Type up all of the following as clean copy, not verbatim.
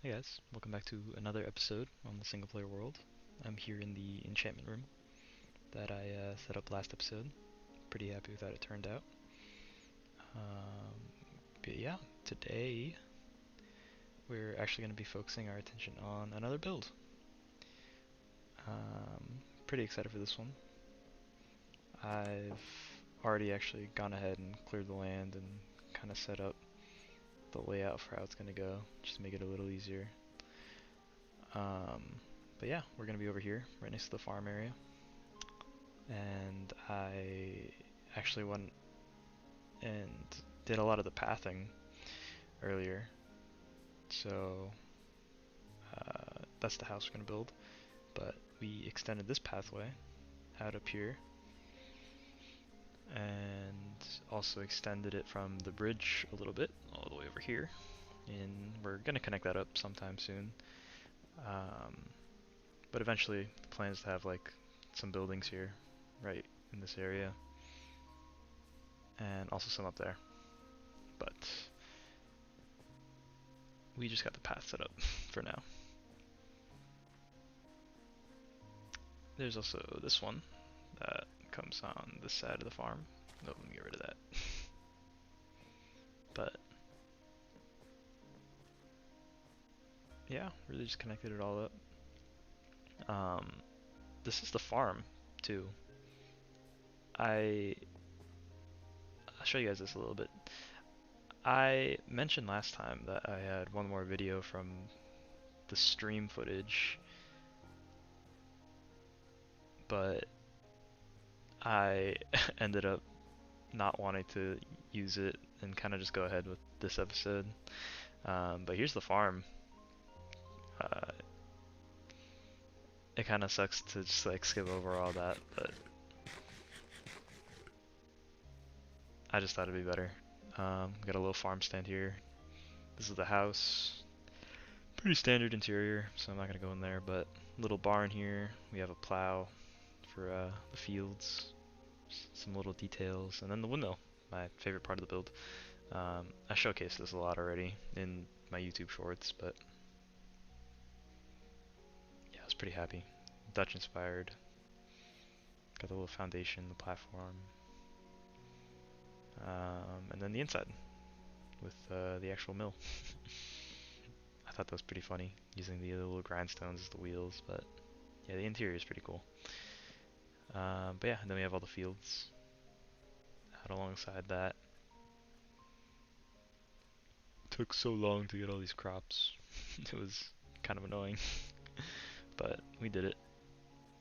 Hey guys, welcome back to another episode on the single player world. I'm here in the enchantment room that I set up last episode. Pretty happy with how it turned out. Um, but yeah, today we're actually going to be focusing our attention on another build. Pretty excited for this one. I've already actually gone ahead and cleared the land and kind of set up the layout for how it's going to go, just to make it a little easier. But yeah, we're going to be over here, right next to the farm area. And I actually went and did a lot of the pathing earlier. So that's the house we're going to build. But we extended this pathway out up here and also extended it from the bridge a little bit all the way over here. And we're going to connect that up sometime soon. But eventually the plan is to have like some buildings here right in this area and also some up there. But we just got the path set up for now. There's also this one that comes on this side of the farm. No, let me get rid of that. But yeah, really just connected it all up. This is the farm too. I'll show you guys this a little bit. I mentioned last time that I had one more video from the stream footage, but I ended up not wanting to use it and kind of just go ahead with this episode. But here's the farm. It kind of sucks to just like skip over all that, but I just thought it'd be better. Got a little farm stand here. This is the house. Pretty standard interior, so I'm not gonna go in there, but little barn here. We have a plow for the fields. Some little details, and then the windmill, my favorite part of the build. I showcased this a lot already in my YouTube shorts, but yeah, I was pretty happy. Dutch inspired. Got the little foundation, the platform, and then the inside with the actual mill. I thought that was pretty funny, using the little grindstones as the wheels, but yeah, the interior is pretty cool. But yeah, and then we have all the fields out alongside that. Took so long to get all these crops. It was kind of annoying, but we did it.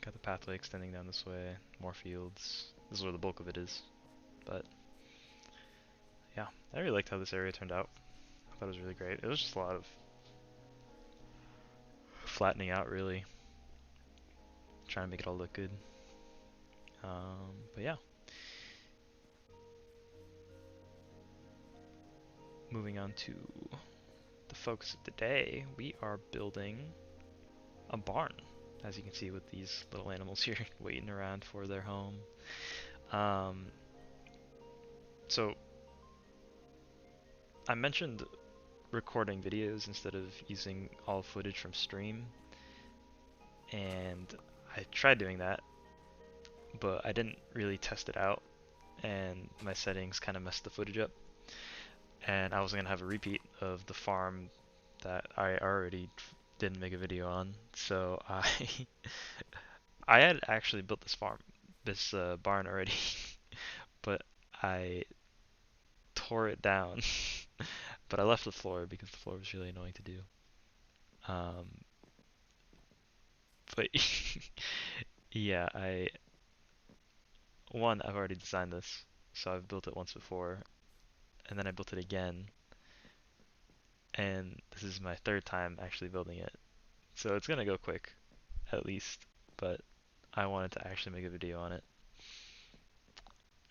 Got the pathway extending down this way, more fields. This is where the bulk of it is, but yeah, I really liked how this area turned out. I thought it was really great. It was just a lot of flattening out, really, trying to make it all look good. But yeah, moving on to the focus of the day, we are building a barn, as you can see with these little animals here waiting around for their home. So I mentioned recording videos instead of using all footage from stream, and I tried doing that, but I didn't really test it out, and my settings kind of messed the footage up, and I was gonna have a repeat of the farm that I already didn't make a video on, so I had actually built this barn already, but I tore it down, but I left the floor because the floor was really annoying to do. Um, but yeah, I've already designed this, so I've built it once before, and then I built it again, and this is my third time actually building it. So it's gonna go quick, at least, but I wanted to actually make a video on it.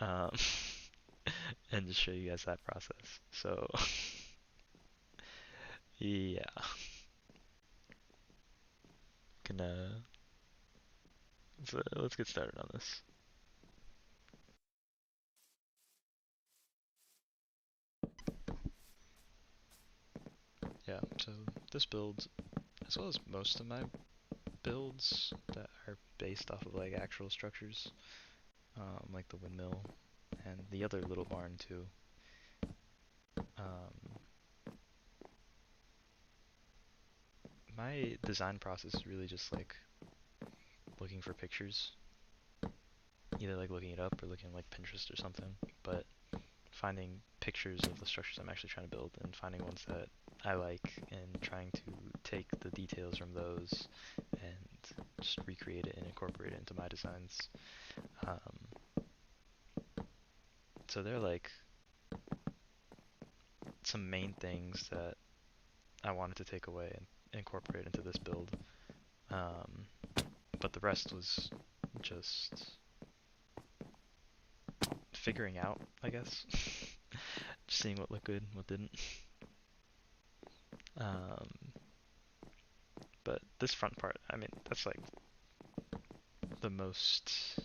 Um, and just show you guys that process. So, yeah. Gonna, let's get started on this. Yeah, so this build, as well as most of my builds that are based off of like actual structures, like the windmill and the other little barn too. My design process is really just like looking for pictures, either like looking it up or looking like Pinterest or something, but finding pictures of the structures I'm actually trying to build and finding ones that I like and trying to take the details from those and just recreate it and incorporate it into my designs. So they're like some main things that I wanted to take away and incorporate into this build. But the rest was just figuring out, I guess. Just seeing what looked good, what didn't. But this front part, I mean, that's like the most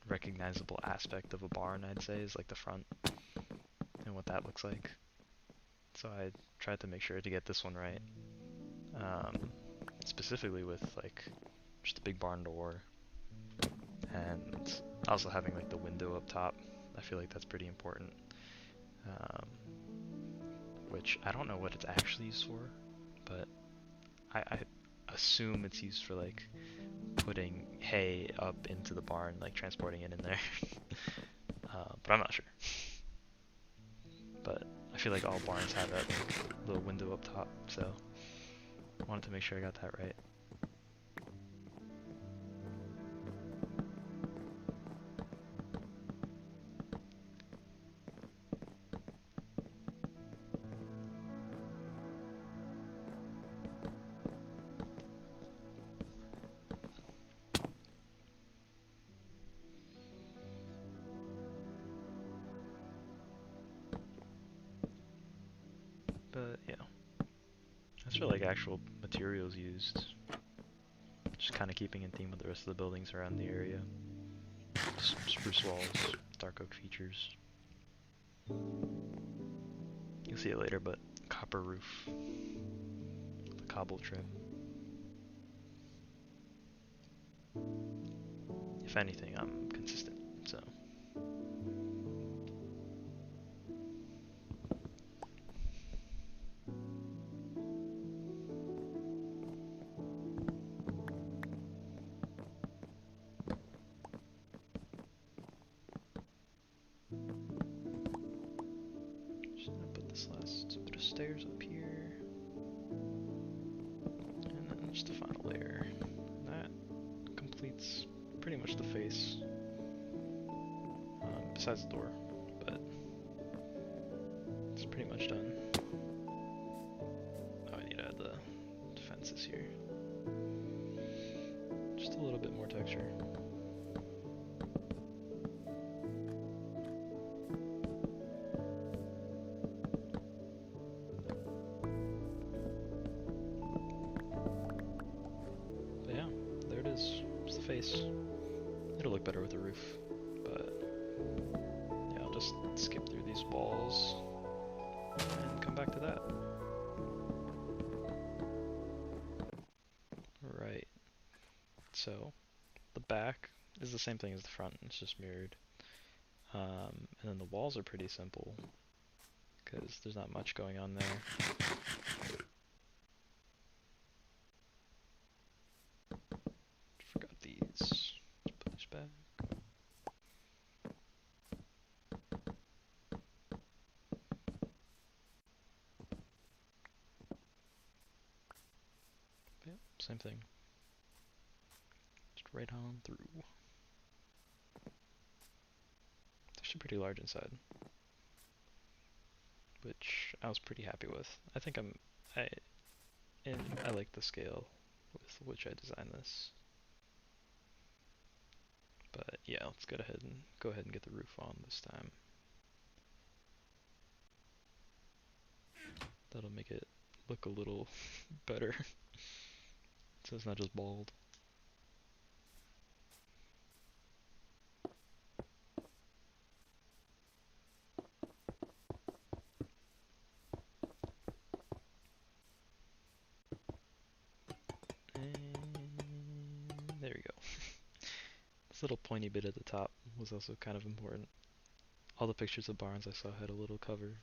recognizable aspect of a barn, I'd say, is like the front and what that looks like. So I tried to make sure to get this one right. Specifically with like just a big barn door and also having like the window up top. I feel like that's pretty important. Which I don't know what it's actually used for, but I assume it's used for like putting hay up into the barn, like transporting it in there. But I'm not sure. But I feel like all barns have that like, little window up top, so I wanted to make sure I got that right. But yeah, that's for like actual materials used. Just kind of keeping in theme with the rest of the buildings around the area. Spruce walls, dark oak features. You'll see it later, but copper roof, the cobble trim. If anything, I'm consistent, so. Just gonna put this last bit of stairs up here. And then just the final layer. That completes pretty much the face. Besides the door, but it's pretty much done. Oh, I need to add the fences here. Just a little bit more texture. But yeah, there it is. It's the face. It'll look better with the roof, but yeah, I'll just skip through these walls and come back to that. Right. So the back is the same thing as the front, it's just mirrored. And then the walls are pretty simple because there's not much going on there. Forgot these. Let's put these back. Yep, same thing. Just right on through. They're actually pretty large inside, which I was pretty happy with. I think I like the scale with which I designed this. But yeah, let's go ahead and get the roof on this time. That'll make it look a little better, so it's not just bald. And there we go. This little pointy bit at the top was also kind of important. All the pictures of barns I saw had a little cover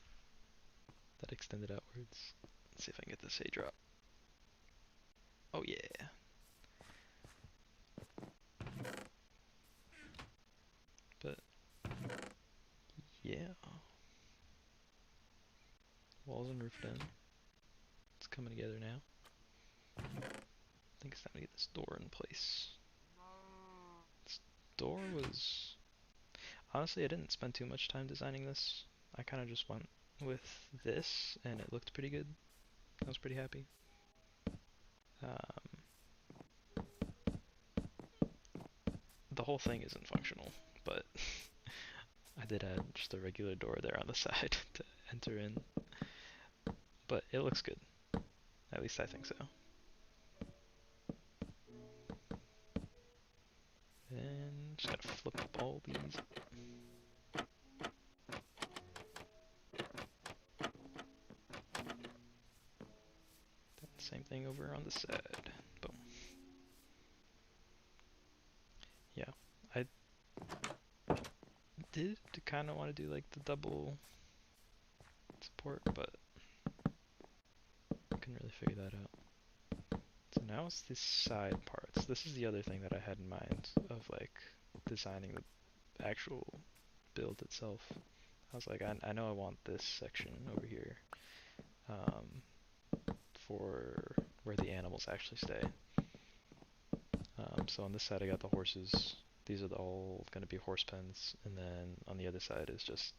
that extended outwards. Let's see if I can get this hay drop. Oh yeah. But yeah. Walls and roof in. It's coming together now. I think it's time to get this door in place. This door was... Honestly, I didn't spend too much time designing this. I kind of just went with this, and it looked pretty good. I was pretty happy. The whole thing isn't functional, but I did add just a regular door there on the side to enter in. But it looks good. At least I think so. And just gotta flip up all these. Same thing over on the side. Boom. Yeah, I did kind of want to do like the double support, but I couldn't really figure that out. So now it's the side parts. This is the other thing that I had in mind of like designing the actual build itself. I was like, I know I want this section over here for where the animals actually stay. So on this side I got the horses. These are all going to be horse pens, and then on the other side is just,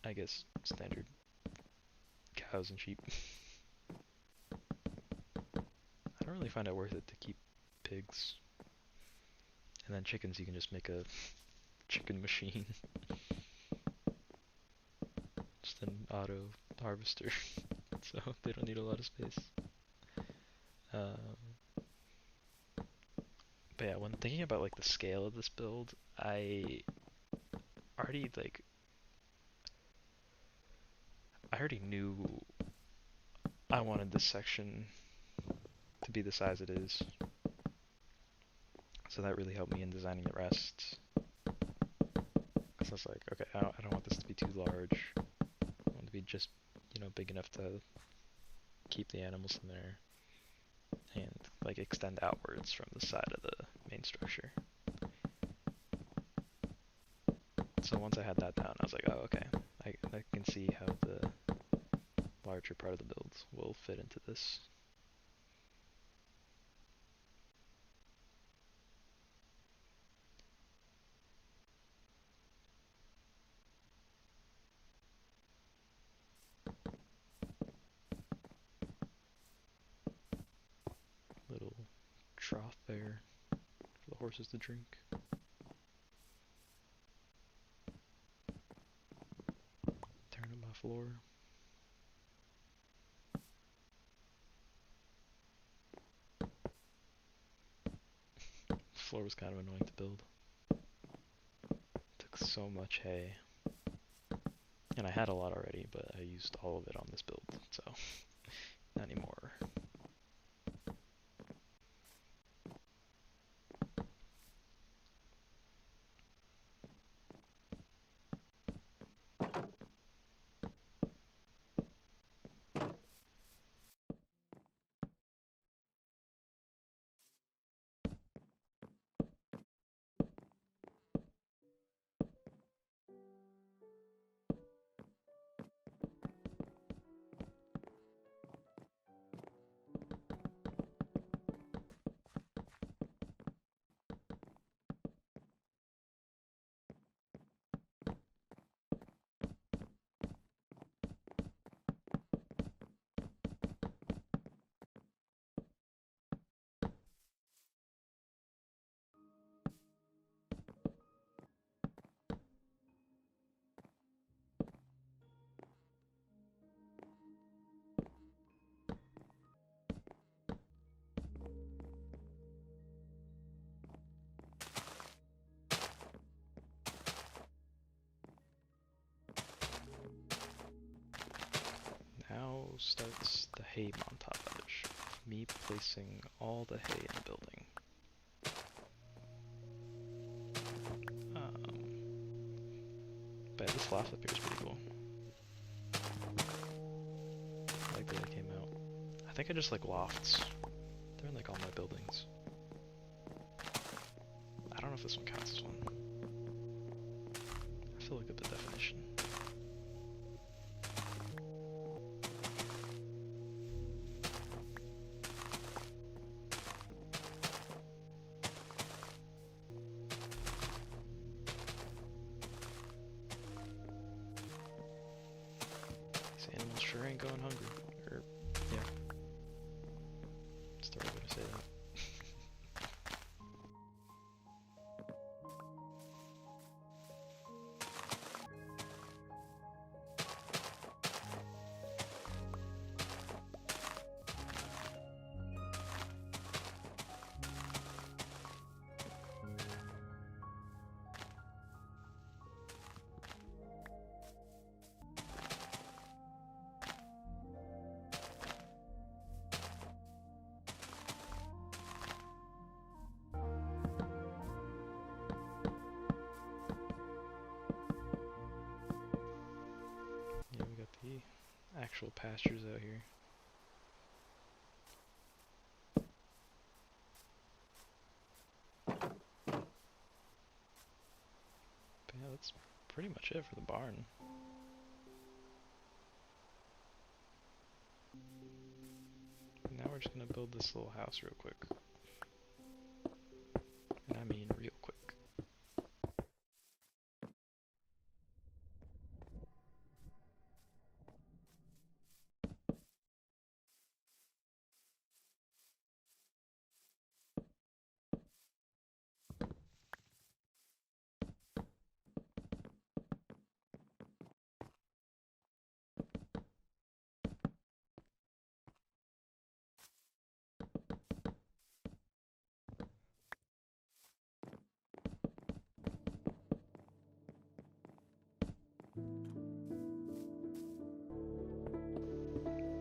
I guess, standard cows and sheep. I don't really find it worth it to keep pigs. And then chickens, you can just make a chicken machine. Just an auto harvester, so they don't need a lot of space. But yeah, when thinking about like the scale of this build, I already knew I wanted this section to be the size it is. So that really helped me in designing the rest. Because I was like, okay, I don't want this to be too large. I want it to be just, big enough to keep the animals in there and like extend outwards from the side of the main structure. So once I had that down, I was like, oh, okay, I can see how the larger part of the build will fit into this. Little trough there for the horses to drink. Turn up my floor. The floor was kind of annoying to build. Took so much hay. And I had a lot already, but I used all of it on this build, so not anymore. Now starts the hay montage. me placing all the hay in the building. But this loft up here is pretty cool. I like the way it came out. I think I just like lofts. They're in like all my buildings. I don't know if this one counts as one. I feel like a bit definition. These animals sure ain't going hungry. Or, yeah. That's the right way to say that. Yeah, we got the actual pastures out here. But yeah, that's pretty much it for the barn. Now we're just gonna build this little house real quick. And I mean real quick.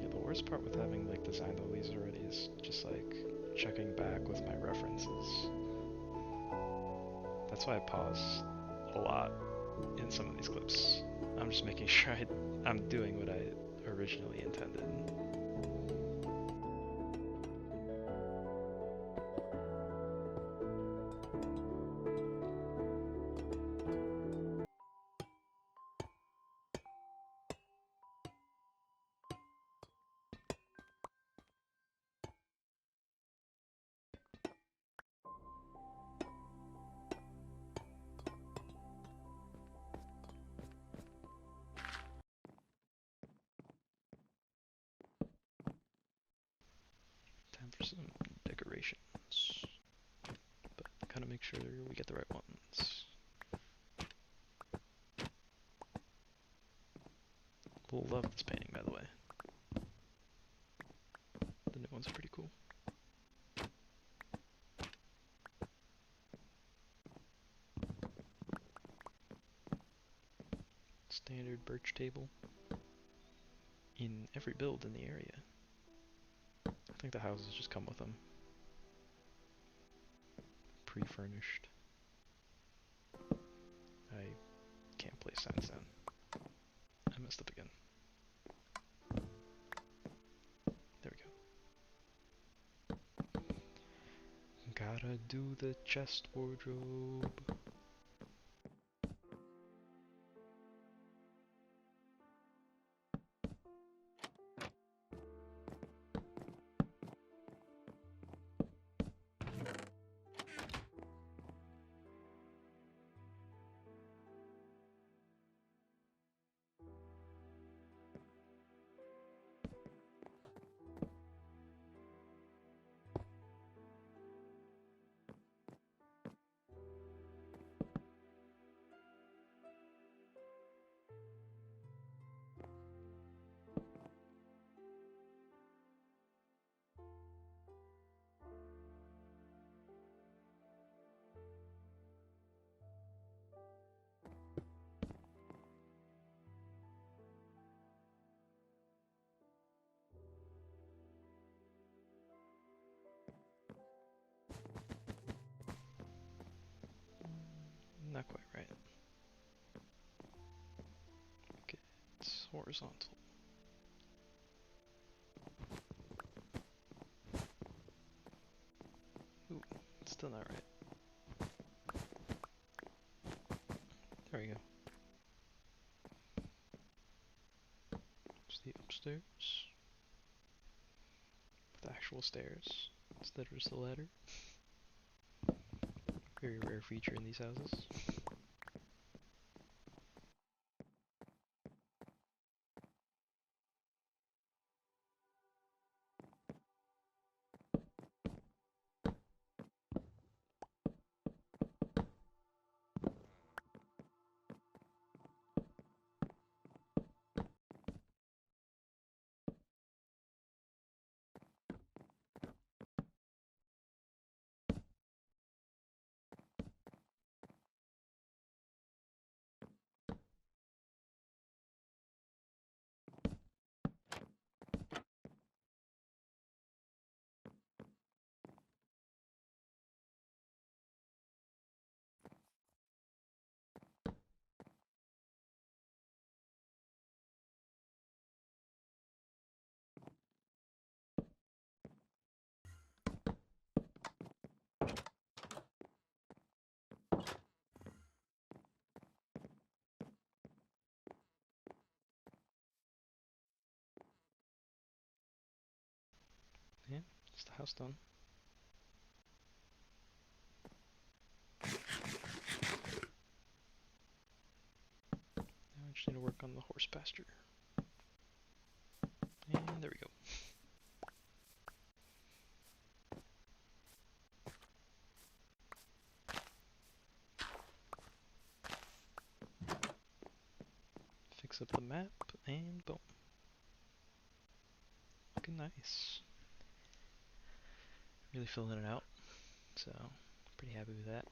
Yeah, the worst part with having like designed all these already is just like checking back with my references. That's why I pause a lot in some of these clips. I'm just making sure I'm doing what I originally intended. 10% decorations. But gotta make sure we get the right ones. Love this painting, by the way. The new ones are pretty cool. Standard birch table in every build in the area. I think the houses just come with them. Pre-furnished. I can't place signs down. I messed up again. There we go. Gotta do the chest wardrobe. horizontal. Ooh, it's still not right. There we go. It's the upstairs. With actual stairs instead of just a ladder. Very rare feature in these houses. Yeah, it's the house done. Now I just need to work on the horse pasture. And there we go. Fix up the map, and boom. Looking nice. Really filling it out, so pretty happy with that.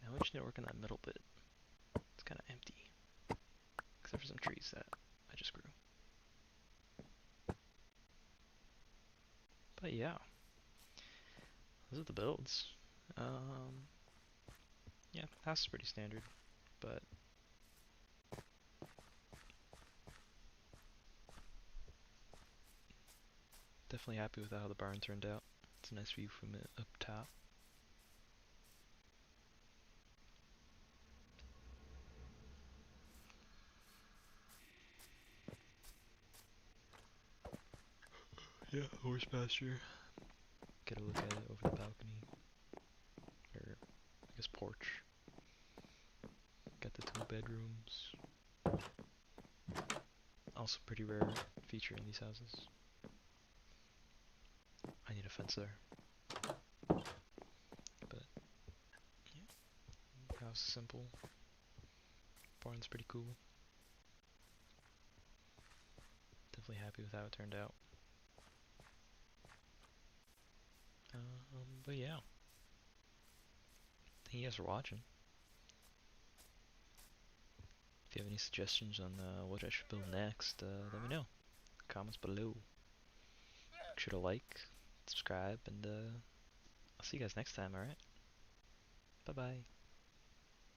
Now we just need to work on that middle bit. It's kind of empty, except for some trees that I just grew. But yeah, those are the builds. Yeah, house is pretty standard, but definitely happy with how the barn turned out. It's a nice view from it up top. Yeah, horse pasture. Get a look at it over the balcony, or I guess porch. Got the 2 bedrooms. Also pretty rare feature in these houses. I need a fence there. But yeah, house is simple. Barn's pretty cool. Definitely happy with how it turned out. But yeah. Thank you guys for watching. If you have any suggestions on what I should build next, let me know. Comments below. Make sure to like, subscribe, and I'll see you guys next time, alright? Bye bye.